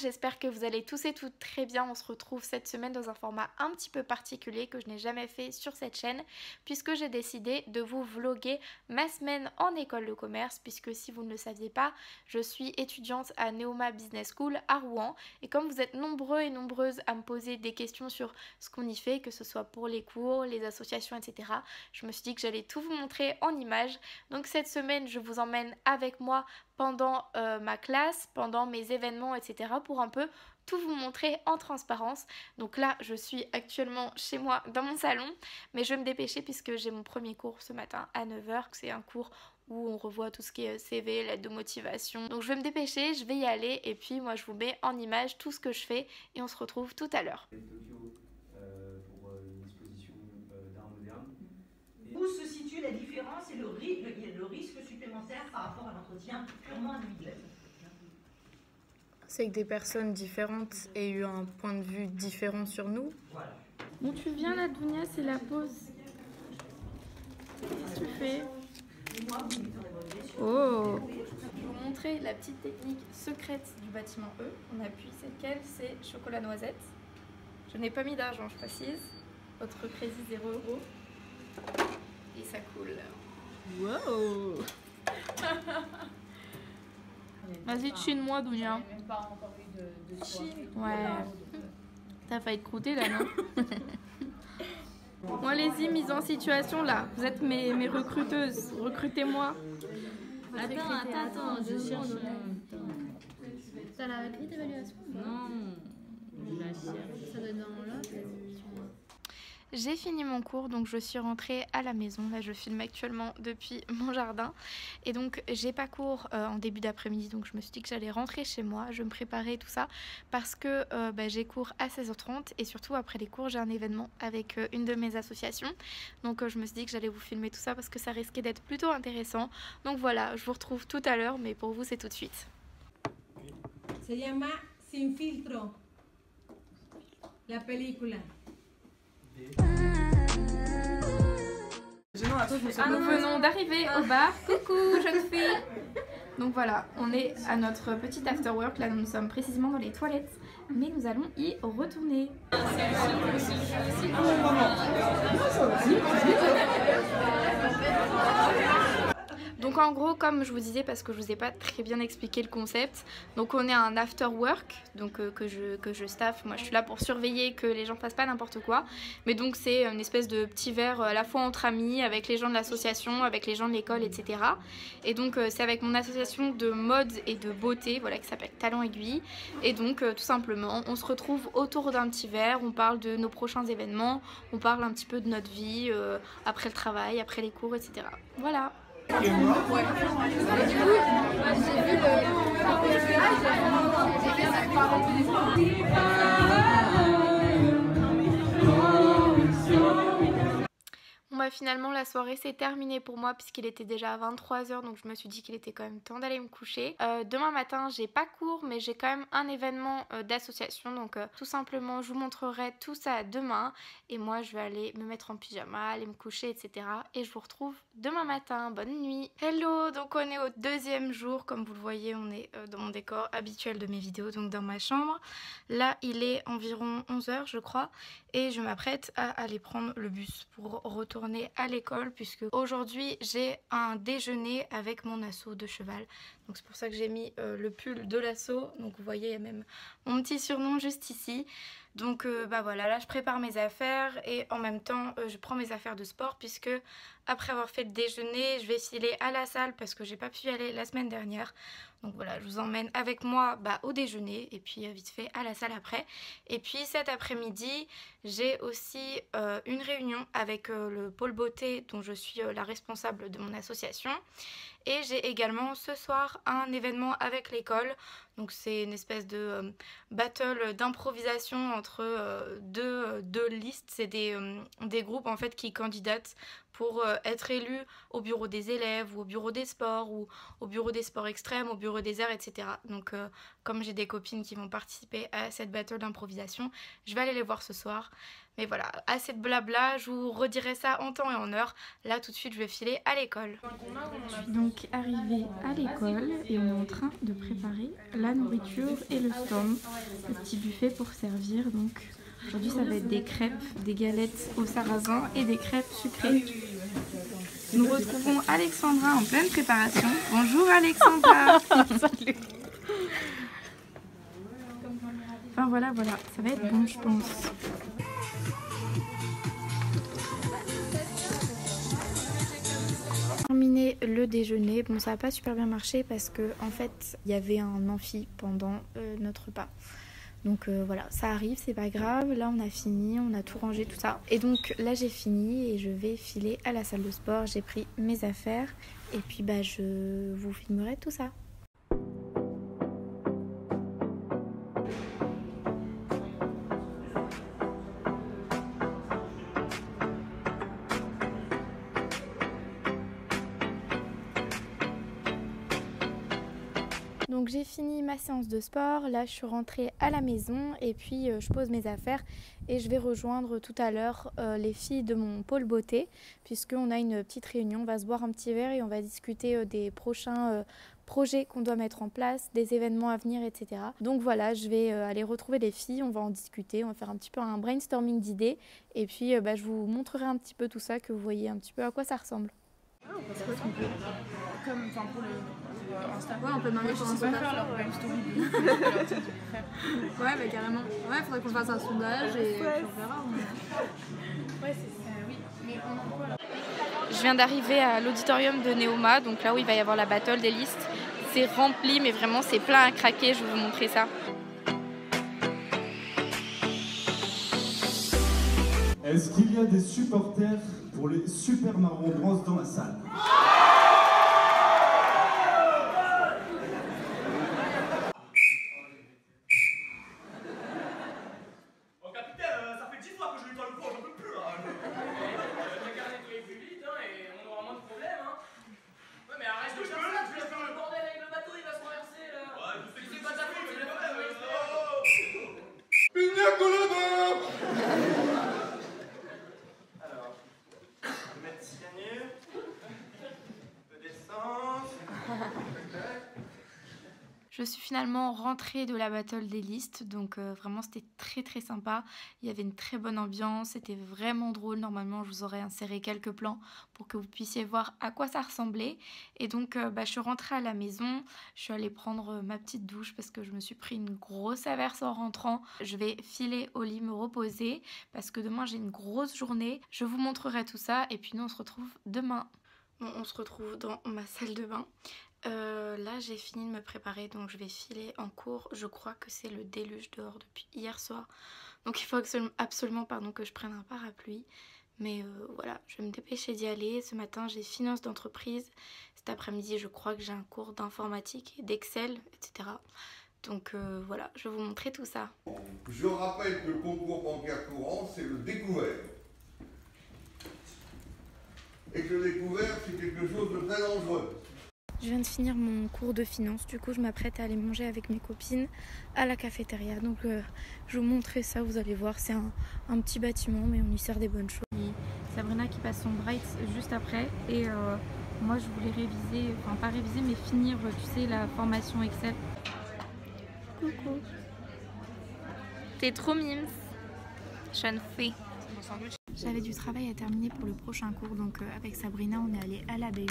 j'espère que vous allez tous et toutes très bien. On se retrouve cette semaine dans un format un petit peu particulier que je n'ai jamais fait sur cette chaîne, puisque j'ai décidé de vous vloguer ma semaine en école de commerce, puisque si vous ne le saviez pas, je suis étudiante à Neoma Business School à Rouen, et comme vous êtes nombreux et nombreuses à me poser des questions sur ce qu'on y fait, que ce soit pour les cours, les associations, etc., je me suis dit que j'allais tout vous montrer en images. Donc cette semaine, je vous emmène avec moi pendant ma classe, pendant mes événements, etc. pour un peu tout vous montrer en transparence. Donc là, je suis actuellement chez moi dans mon salon, mais je vais me dépêcher puisque j'ai mon premier cours ce matin à 9 h. C'est un cours où on revoit tout ce qui est CV, lettre de motivation. Donc je vais me dépêcher, je vais y aller et puis moi je vous mets en image tout ce que je fais et on se retrouve tout à l'heure. Pour une exposition d'art moderne. Où se situe la différence et le risque supplémentaire par rapport à l'entretien purement individuel? C'est que des personnes différentes aient eu un point de vue différent sur nous. Voilà. Bon, tu viens là, Dounia, c'est la pause. Qu'est-ce que tu fais? Oh! Je vais vous montrer la petite technique secrète du bâtiment E. On appuie, c'est lequel? C'est chocolat noisette. Je n'ai pas mis d'argent, je précise. Votre crédit 0 €. Et ça coule. Wow! Vas-y, chine-moi, Dounia. Même pas encore eu de Chine. Ouais. T'as failli te croûter là, non? Bon, allez-y, mise en situation là. Vous êtes mes recruteuses. Recrutez-moi. Attends, je cherche. T'as la grille d'évaluation? Non, je la cherche. Ça doit être dans là. J'ai fini mon cours, donc je suis rentrée à la maison. Là, je filme actuellement depuis mon jardin. Et donc, j'ai pas cours en début d'après-midi, donc je me suis dit que j'allais rentrer chez moi. Je me préparais tout ça parce que j'ai cours à 16 h 30 et surtout après les cours, j'ai un événement avec une de mes associations. Donc, je me suis dit que j'allais vous filmer tout ça parce que ça risquait d'être plutôt intéressant. Donc voilà, je vous retrouve tout à l'heure, mais pour vous, c'est tout de suite. Se llama Sin Filtro, la película. Nous venons d'arriver au bar. Coucou, jeune fille. Donc voilà, on est à notre petit after work. Là, nous sommes précisément dans les toilettes, mais nous allons y retourner. Donc en gros, comme je vous disais, parce que je vous ai pas très bien expliqué le concept, donc on est un after work, donc que je staff. Moi je suis là pour surveiller que les gens fassent pas n'importe quoi, mais donc c'est une espèce de petit verre à la fois entre amis, avec les gens de l'association, avec les gens de l'école, etc. Et donc c'est avec mon association de mode et de beauté, voilà, qui s'appelle Talent Aiguille. Et donc tout simplement, on se retrouve autour d'un petit verre, on parle de nos prochains événements, on parle un petit peu de notre vie, après le travail, après les cours, etc. Voilà. Bon bah finalement la soirée s'est terminée pour moi puisqu'il était déjà 23 h, donc je me suis dit qu'il était quand même temps d'aller me coucher. Demain matin j'ai pas cours mais j'ai quand même un événement d'association, donc tout simplement je vous montrerai tout ça demain et moi je vais aller me mettre en pyjama, aller me coucher, etc. Et je vous retrouve demain matin. Bonne nuit. Hello, donc on est au deuxième jour, comme vous le voyez on est dans mon décor habituel de mes vidéos, donc dans ma chambre. Là il est environ 11 h je crois et je m'apprête à aller prendre le bus pour retourner à l'école puisque aujourd'hui j'ai un déjeuner avec mon asso de cheval, donc c'est pour ça que j'ai mis le pull de l'asso, donc vous voyez il y a même mon petit surnom juste ici. Donc bah voilà, là je prépare mes affaires et en même temps je prends mes affaires de sport puisque après avoir fait le déjeuner je vais filer à la salle parce que j'ai pas pu y aller la semaine dernière. Donc voilà, je vous emmène avec moi au déjeuner et puis vite fait à la salle après. Et puis cet après-midi, j'ai aussi une réunion avec le pôle beauté dont je suis la responsable de mon association. Et j'ai également ce soir un événement avec l'école. Donc c'est une espèce de battle d'improvisation entre deux listes. C'est des groupes en fait qui candidatent pour être élus au bureau des élèves ou au bureau des sports ou au bureau des sports extrêmes, au bureau des arts, etc. Donc comme j'ai des copines qui vont participer à cette battle d'improvisation, je vais aller les voir ce soir. Mais voilà, assez de blabla, je vous redirai ça en temps et en heure. Là tout de suite je vais filer à l'école. Je suis donc arrivée à l'école et on est en train de préparer la nourriture et le storm, le petit buffet pour servir. Donc aujourd'hui ça va être des crêpes, des galettes au sarrasin et des crêpes sucrées. Nous retrouvons Alexandra en pleine préparation. Bonjour Alexandra. Salut. Enfin voilà, ça va être bon je pense. Terminé le déjeuner, bon ça n'a pas super bien marché parce que en fait il y avait un amphi pendant notre repas. Donc voilà, ça arrive, c'est pas grave. Là on a fini, on a tout rangé, tout ça. Et donc là j'ai fini et je vais filer à la salle de sport. J'ai pris mes affaires et puis bah je vous filmerai tout ça. Donc j'ai fini ma séance de sport, là je suis rentrée à la maison et puis je pose mes affaires et je vais rejoindre tout à l'heure les filles de mon pôle beauté puisqu'on a une petite réunion, on va se boire un petit verre et on va discuter des prochains projets qu'on doit mettre en place, des événements à venir, etc. Donc voilà, je vais aller retrouver les filles, on va en discuter, on va faire un petit peu un brainstorming d'idées et puis je vous montrerai un petit peu tout ça, que vous voyez un petit peu à quoi ça ressemble. Comme pour le Insta. Ouais, on peut demander comment ça va faire leur même story. Ouais, bah carrément. Ouais, faudrait qu'on fasse un sondage et puis on verra. Ouais, c'est ça, oui. Mais on en voit là. Je viens d'arriver à l'auditorium de Neoma, donc là où il va y avoir la battle des listes. C'est rempli, mais vraiment c'est plein à craquer, je vais vous montrer ça. Est-ce qu'il y a des supporters pour les Super Marron Bros dans la salle? Je suis finalement rentrée de la battle des listes, donc vraiment c'était très sympa. Il y avait une très bonne ambiance, c'était vraiment drôle. Normalement je vous aurais inséré quelques plans pour que vous puissiez voir à quoi ça ressemblait. Et donc je suis rentrée à la maison, je suis allée prendre ma petite douche parce que je me suis pris une grosse averse en rentrant. Je vais filer au lit, me reposer parce que demain j'ai une grosse journée. Je vous montrerai tout ça et puis nous on se retrouve demain. Bon, on se retrouve dans ma salle de bain. Là j'ai fini de me préparer donc je vais filer en cours. Je crois que c'est le déluge dehors depuis hier soir, donc il faut absolument que je prenne un parapluie, mais voilà, je vais me dépêcher d'y aller. Ce matin j'ai finance d'entreprise, cet après-midi je crois que j'ai un cours d'informatique, d'Excel, etc. Donc voilà, je vais vous montrer tout ça. Je rappelle que le concours bancaire courant c'est le découvert et que le découvert c'est quelque chose de très dangereux. Je viens de finir mon cours de finance, du coup je m'apprête à aller manger avec mes copines à la cafétéria. Donc je vous montrerai ça, vous allez voir, c'est un petit bâtiment mais on y sert des bonnes choses. Et Sabrina qui passe son bright juste après et moi je voulais réviser, enfin pas réviser mais finir tu sais la formation Excel. Coucou. T'es trop mimes. Jeune fille. J'avais du travail à terminer pour le prochain cours donc avec Sabrina on est allé à la BU.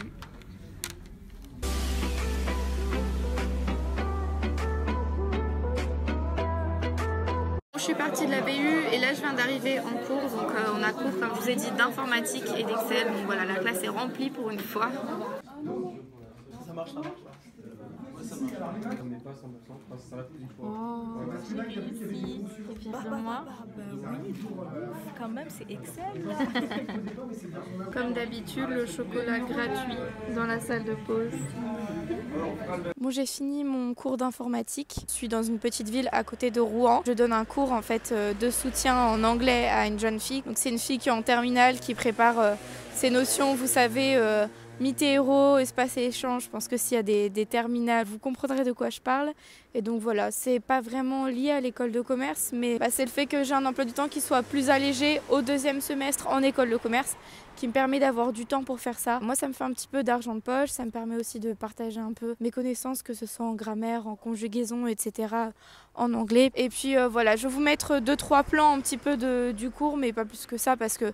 Je suis partie de la BU et là je viens d'arriver en cours, donc on a cours comme je vous ai dit d'informatique et d'Excel, donc voilà la classe est remplie pour une fois. Ça marche. Ouais, ça marche. On n'est pas 100%, ça s'arrête une fois. Oh, j'ai réussi, t'es fière de moi? Oui, quand même c'est Excel. Comme d'habitude, le chocolat gratuit dans la salle de pause. Bon, j'ai fini mon cours d'informatique. Je suis dans une petite ville à côté de Rouen. Je donne un cours en fait de soutien en anglais à une jeune fille. Donc c'est une fille qui est en terminale, qui prépare ses notions, vous savez, mythe et héros, espace et échange. Je pense que s'il y a des terminales, vous comprendrez de quoi je parle. Et donc voilà, c'est pas vraiment lié à l'école de commerce, mais c'est le fait que j'ai un emploi du temps qui soit plus allégé au deuxième semestre en école de commerce, qui me permet d'avoir du temps pour faire ça. Moi, ça me fait un petit peu d'argent de poche, ça me permet aussi de partager un peu mes connaissances, que ce soit en grammaire, en conjugaison, etc., en anglais. Et puis voilà, je vais vous mettre 2-3 plans un petit peu du cours, mais pas plus que ça, parce que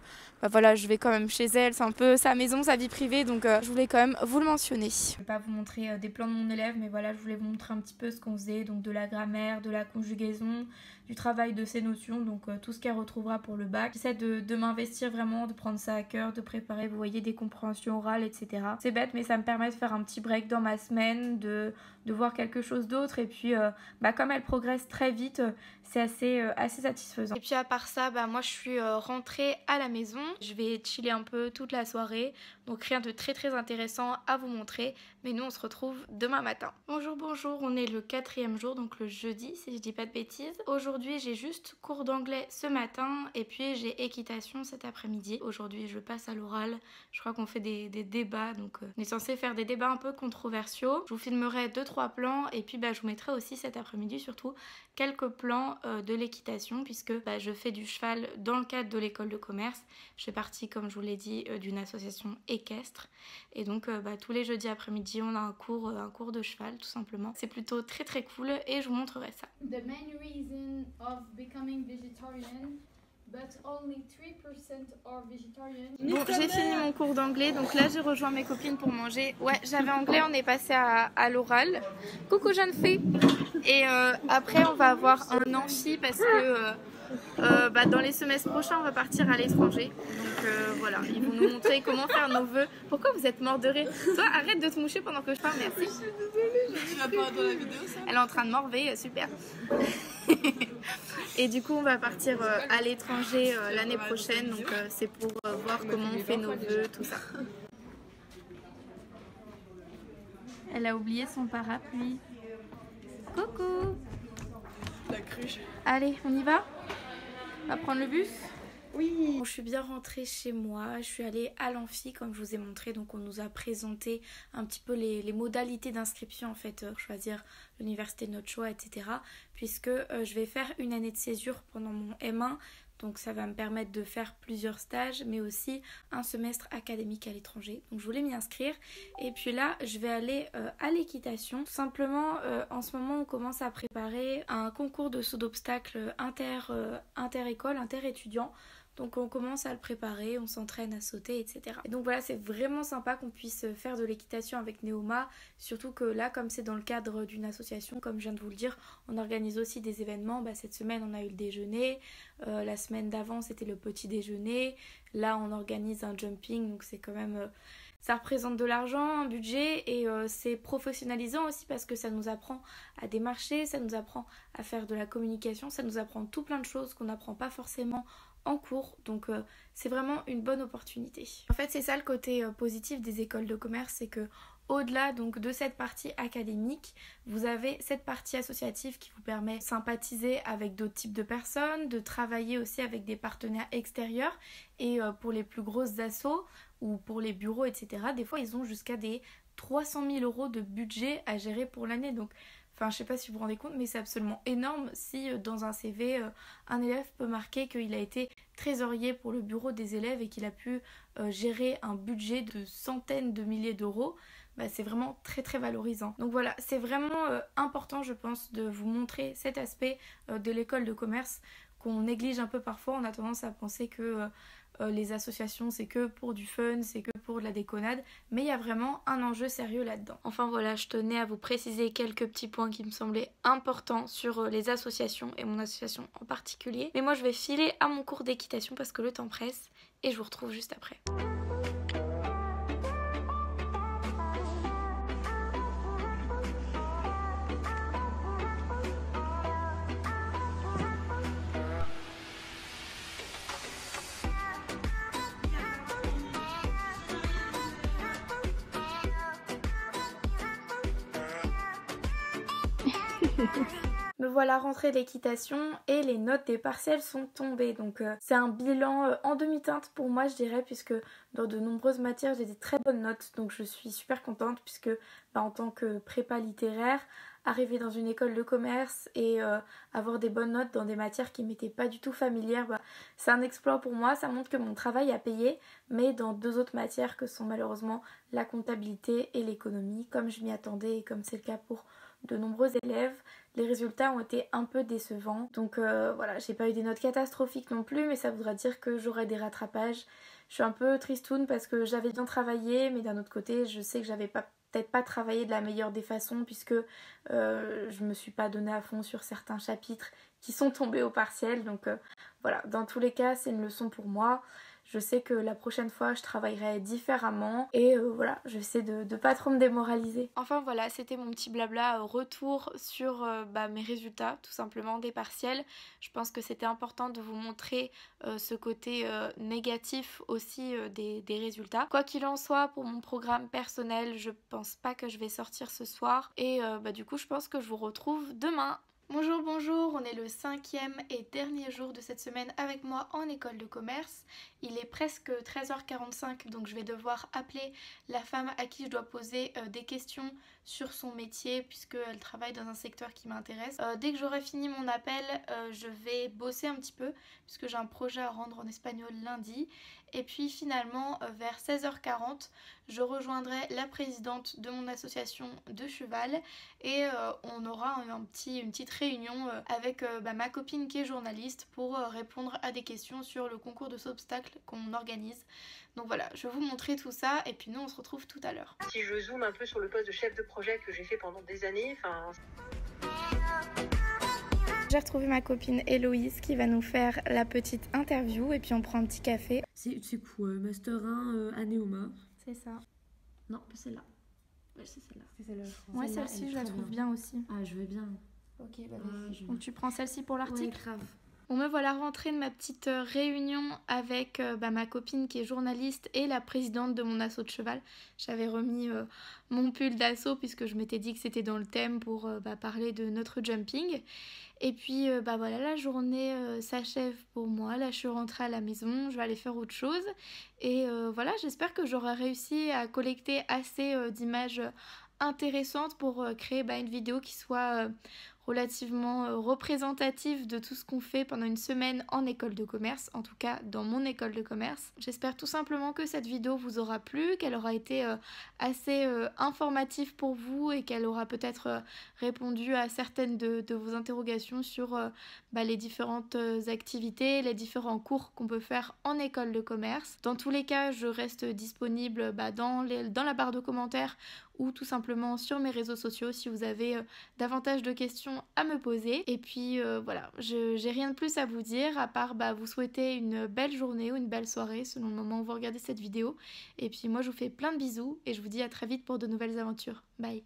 voilà, je vais quand même chez elle, c'est un peu sa maison, sa vie privée, donc je voulais quand même vous le mentionner. Je ne vais pas vous montrer des plans de mon élève, mais voilà, je voulais vous montrer un petit peu ce qu'on faisait, donc de la grammaire, de la conjugaison, du travail de ces notions, donc tout ce qu'elle retrouvera pour le bac. J'essaie de m'investir vraiment, de prendre ça à cœur, de préparer, vous voyez, des compréhensions orales, etc. C'est bête, mais ça me permet de faire un petit break dans ma semaine, de voir quelque chose d'autre, et puis comme elle progresse très vite, c'est assez satisfaisant. Et puis à part ça, moi je suis rentrée à la maison, je vais chiller un peu toute la soirée, donc rien de très intéressant à vous montrer, mais nous on se retrouve demain matin. Bonjour, on est le 4e jour, donc le jeudi si je dis pas de bêtises. Aujourd'hui j'ai juste cours d'anglais ce matin, et puis j'ai équitation cet après-midi. Aujourd'hui je passe à l'oral, je crois qu'on fait des débats, donc on est censé faire des débats un peu controversiaux. Je vous filmerai 2-3 plans, et puis je vous mettrai aussi cet après-midi surtout quelques plans de l'équitation, puisque je fais du cheval dans le cadre de l'école de commerce. Je fais partie, comme je vous l'ai dit, d'une association équestre, et donc tous les jeudis après-midi on a un cours de cheval tout simplement. C'est plutôt très cool, et je vous montrerai ça. The main reason of becoming vegetarian, but only 3% are vegetarian. Bon, j'ai fini mon cours d'anglais, donc là j'ai rejoint mes copines pour manger. Ouais, j'avais anglais, on est passé à l'oral. Coucou jeune fille. Et après on va avoir un amphi, parce que dans les semestres prochains on va partir à l'étranger. Donc voilà, ils vont nous montrer comment faire nos vœux. Pourquoi vous êtes mort de rire? Toi, arrête de te moucher pendant que je parle, merci. Je suis désolée, tu l'as pas dans la vidéo ça? Elle est en train de morver, super. Et du coup on va partir à l'étranger l'année prochaine, donc c'est pour voir comment on fait nos vœux, tout ça. Elle a oublié son parapluie. Coucou. La cruche. Allez, on y va? On va prendre le bus? Oui. Bon, je suis bien rentrée chez moi, je suis allée à l'amphi comme je vous ai montré, donc on nous a présenté un petit peu les modalités d'inscription en fait, pour choisir l'université de notre choix, etc. Puisque je vais faire une année de césure pendant mon M1, donc ça va me permettre de faire plusieurs stages, mais aussi un semestre académique à l'étranger. Donc je voulais m'y inscrire, et puis là je vais aller à l'équitation. Tout simplement, en ce moment on commence à préparer un concours de saut d'obstacles inter-école, inter-étudiant. Donc on commence à le préparer, on s'entraîne à sauter, etc. Et donc voilà, c'est vraiment sympa qu'on puisse faire de l'équitation avec Neoma, surtout que là, comme c'est dans le cadre d'une association, comme je viens de vous le dire, on organise aussi des événements. Cette semaine, on a eu le déjeuner, la semaine d'avant, c'était le petit déjeuner, là, on organise un jumping, donc c'est quand même... ça représente de l'argent, un budget, et c'est professionnalisant aussi parce que ça nous apprend à démarcher, ça nous apprend à faire de la communication, ça nous apprend tout plein de choses qu'on n'apprend pas forcément en cours, donc c'est vraiment une bonne opportunité. En fait, c'est ça le côté positif des écoles de commerce, c'est que au-delà donc de cette partie académique, vous avez cette partie associative qui vous permet de sympathiser avec d'autres types de personnes, de travailler aussi avec des partenaires extérieurs, et pour les plus grosses assos ou pour les bureaux, etc., des fois ils ont jusqu'à des 300 000 € de budget à gérer pour l'année. Donc enfin, je sais pas si vous vous rendez compte, mais c'est absolument énorme si dans un CV, un élève peut marquer qu'il a été trésorier pour le bureau des élèves et qu'il a pu gérer un budget de centaines de milliers d'euros. C'est vraiment très valorisant. Donc voilà, c'est vraiment important, je pense, de vous montrer cet aspect de l'école de commerce qu'on néglige un peu parfois. On a tendance à penser que les associations c'est que pour du fun, c'est que pour de la déconnade, mais il y a vraiment un enjeu sérieux là-dedans. Enfin voilà, je tenais à vous préciser quelques petits points qui me semblaient importants sur les associations et mon association en particulier. Mais moi je vais filer à mon cours d'équitation parce que le temps presse, et je vous retrouve juste après. Me voilà rentrée de l'équitation et les notes des partiels sont tombées, donc c'est un bilan en demi-teinte pour moi, je dirais, puisque dans de nombreuses matières j'ai des très bonnes notes, donc je suis super contente puisque en tant que prépa littéraire, arriver dans une école de commerce et avoir des bonnes notes dans des matières qui m'étaient pas du tout familières, c'est un exploit pour moi. Ça montre que mon travail a payé, mais dans 2 autres matières que sont malheureusement la comptabilité et l'économie, comme je m'y attendais et comme c'est le cas pour de nombreux élèves, les résultats ont été un peu décevants. Donc voilà, j'ai pas eu des notes catastrophiques non plus, mais ça voudra dire que j'aurai des rattrapages. Je suis un peu tristoune parce que j'avais bien travaillé, mais d'un autre côté, je sais que j'avais peut-être pas travaillé de la meilleure des façons, puisque je me suis pas donnée à fond sur certains chapitres qui sont tombés au partiel. Donc voilà, dans tous les cas, c'est une leçon pour moi. Je sais que la prochaine fois je travaillerai différemment et voilà, j'essaie de pas trop me démoraliser. Enfin voilà, c'était mon petit blabla retour sur mes résultats tout simplement des partiels. Je pense que c'était important de vous montrer ce côté négatif aussi des résultats. Quoi qu'il en soit, pour mon programme personnel, je pense pas que je vais sortir ce soir et du coup je pense que je vous retrouve demain. Bonjour, on est le 5e et dernier jour de cette semaine avec moi en école de commerce. Il est presque 13h45, donc je vais devoir appeler la femme à qui je dois poser des questions sur son métier puisqu'elle travaille dans un secteur qui m'intéresse. Dès que j'aurai fini mon appel, je vais bosser un petit peu puisque j'ai un projet à rendre en espagnol lundi. Et puis finalement, vers 16h40, je rejoindrai la présidente de mon association de cheval et on aura une petite réunion avec ma copine qui est journaliste pour répondre à des questions sur le concours de saut obstacle qu'on organise. Donc voilà, je vais vous montrer tout ça et puis nous on se retrouve tout à l'heure. Si je zoome un peu sur le poste de chef de projet que j'ai fait pendant des années, J'ai retrouvé ma copine Héloïse qui va nous faire la petite interview et puis on prend un petit café. C'est quoi, Master 1 à Neoma? C'est ça. Non, c'est là. Ouais, c'est celle-là. C'est celle-là, je crois. Moi celle-ci je la trouve bien aussi. Ah, je veux bien. Ok, donc tu prends celle-ci pour l'article? Ouais, grave. Bon me voilà rentrée de ma petite réunion avec ma copine qui est journaliste et la présidente de mon assaut de cheval. J'avais remis mon pull d'assaut puisque je m'étais dit que c'était dans le thème pour parler de notre jumping. Et puis voilà, la journée s'achève pour moi. Là je suis rentrée à la maison, je vais aller faire autre chose. Et voilà, j'espère que j'aurai réussi à collecter assez d'images intéressantes pour créer une vidéo qui soit relativement représentative de tout ce qu'on fait pendant une semaine en école de commerce, en tout cas dans mon école de commerce. J'espère tout simplement que cette vidéo vous aura plu, qu'elle aura été assez informative pour vous et qu'elle aura peut-être répondu à certaines de vos interrogations sur les différentes activités, les différents cours qu'on peut faire en école de commerce. Dans tous les cas, je reste disponible dans la barre de commentaires ou tout simplement sur mes réseaux sociaux si vous avez davantage de questions à me poser. Et puis voilà, j'ai rien de plus à vous dire à part vous souhaiter une belle journée ou une belle soirée selon le moment où vous regardez cette vidéo. Et puis moi je vous fais plein de bisous et je vous dis à très vite pour de nouvelles aventures. Bye.